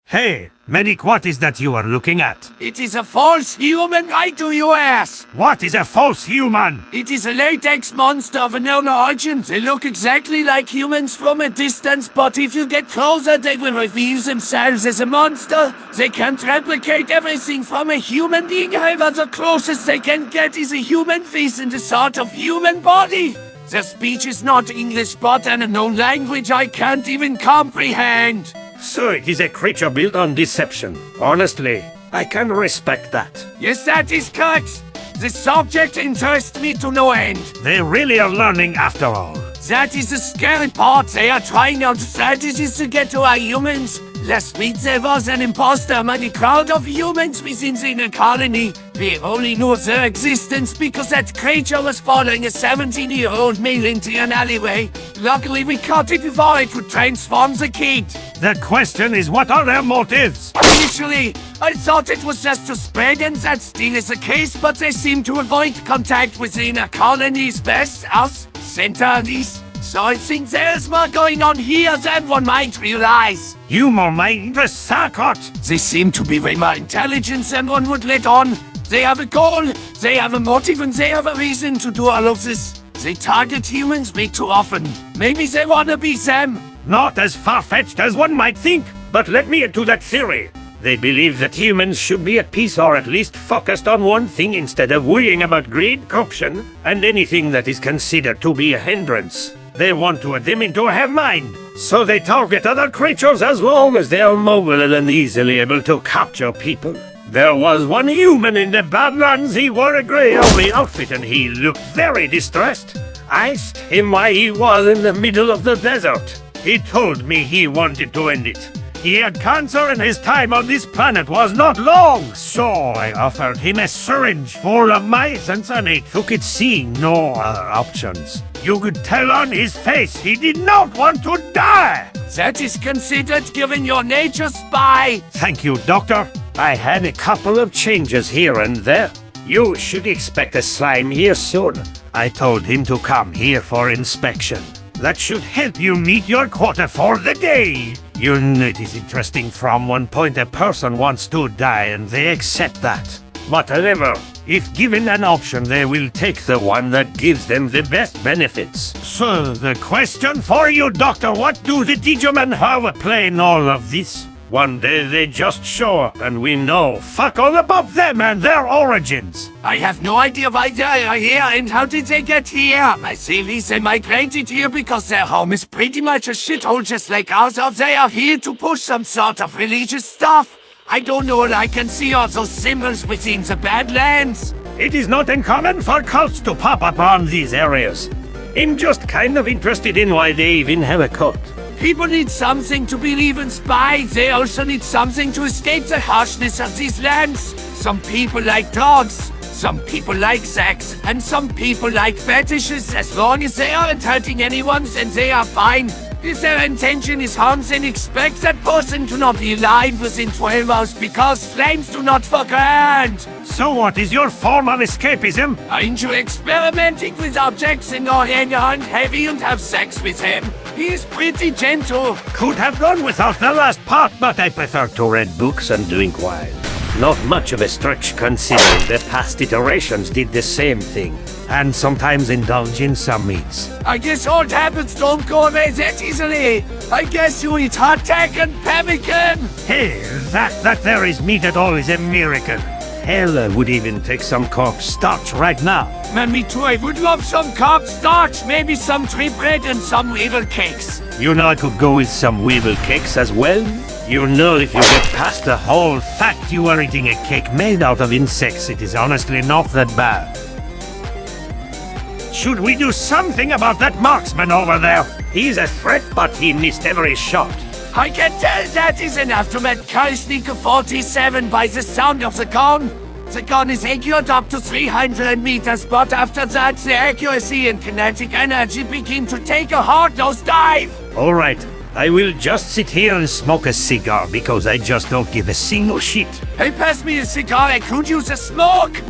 Hey, medic, what is that you are looking at? It is a false human, right to your ass. What is a false human? It is a latex monster of unknown origin. They look exactly like humans from a distance, but if you get closer, they will reveal themselves as a monster. They can't replicate everything from a human being, however, the closest they can get is a human face and a sort of human body. Their speech is not English, but an unknown language I can't even comprehend. So it is a creature built on deception. Honestly, I can respect that. Yes, that is correct. The subject interests me to no end. They really are learning after all. That is the scary part. They are trying out strategies to get to our humans. Last week there was an imposter among a crowd of humans within the colony. We only knew of their existence because that creature was following a 17-year-old male into an alleyway. Luckily we caught it before it would transform the kid. The question is, what are their motives? Initially, I thought it was just to spread, and that still is the case, but they seem to avoid contact with the inner colony's best house centers. So I think there's more going on here than one might realize. Humor mind the circuit. They seem to be way more intelligent than one would let on. They have a goal, they have a motive, and they have a reason to do all of this. They target humans way too often. Maybe they wanna be them. Not as far-fetched as one might think, but let me into that theory. They believe that humans should be at peace, or at least focused on one thing instead of worrying about greed, corruption, and anything that is considered to be a hindrance. They want to add them into a hive mind, so they target other creatures as long as they are mobile and easily able to capture people. There was one human in the Badlands. He wore a grey army outfit and he looked very distressed. I asked him why he was in the middle of the desert. He told me he wanted to end it. He had cancer and his time on this planet was not long, so I offered him a syringe full of my essence and he took it, seeing no other options. You could tell on his face he did not want to die. That is considered giving your nature spy. Thank you, Doctor. I had a couple of changes here and there. You should expect a slime here soon. I told him to come here for inspection. That should help you meet your quota for the day. You know, it is interesting. From one point a person wants to die and they accept that. Whatever, if given an option, they will take the one that gives them the best benefits. So the question for you, Doctor, what do the Digimon have play in all of this? One day they just show up and we know fuck all about them and their origins. I have no idea why they are here and how did they get here. My theory is they migrated here because their home is pretty much a shithole just like ours, or they are here to push some sort of religious stuff. I don't know, and I can see all those symbols within the Badlands. It is not uncommon for cults to pop up on these areas. I'm just kind of interested in why they even have a cult. People need something to believe in spy. They also need something to escape the harshness of these lands. Some people like dogs, some people like sex, and some people like fetishes. As long as they aren't hurting anyone, then they are fine. If their intention is harm, then expect that person to not be alive within 12 hours because flames do not fuck around. So what is your form of escapism? I enjoy experimenting with objects and I hang on heavy and have sex with him. He is pretty gentle. Could have done without the last part, but I prefer to read books and drink wine. Not much of a stretch considering the past iterations did the same thing. And sometimes indulge in some meats. I guess old habits don't go away that easily. I guess you eat hardtack and pemmican. Hey, that there is meat at all is a miracle. Hell, I would even take some cornstarch right now. Man, me too. I would love some cornstarch, maybe some tree bread and some weevil cakes. You know I could go with some weevil cakes as well. You know, if you get past the whole fact you are eating a cake made out of insects, it is honestly not that bad. Should we do something about that marksman over there? He's a threat, but he missed every shot. I can tell that is an aftermath Kalashnikov 47 by the sound of the gun. The gun is accurate up to 300 meters, but after that the accuracy and kinetic energy begin to take a hard nosedive. Alright, I will just sit here and smoke a cigar because I just don't give a single shit. Hey, pass me a cigar, I could use a smoke.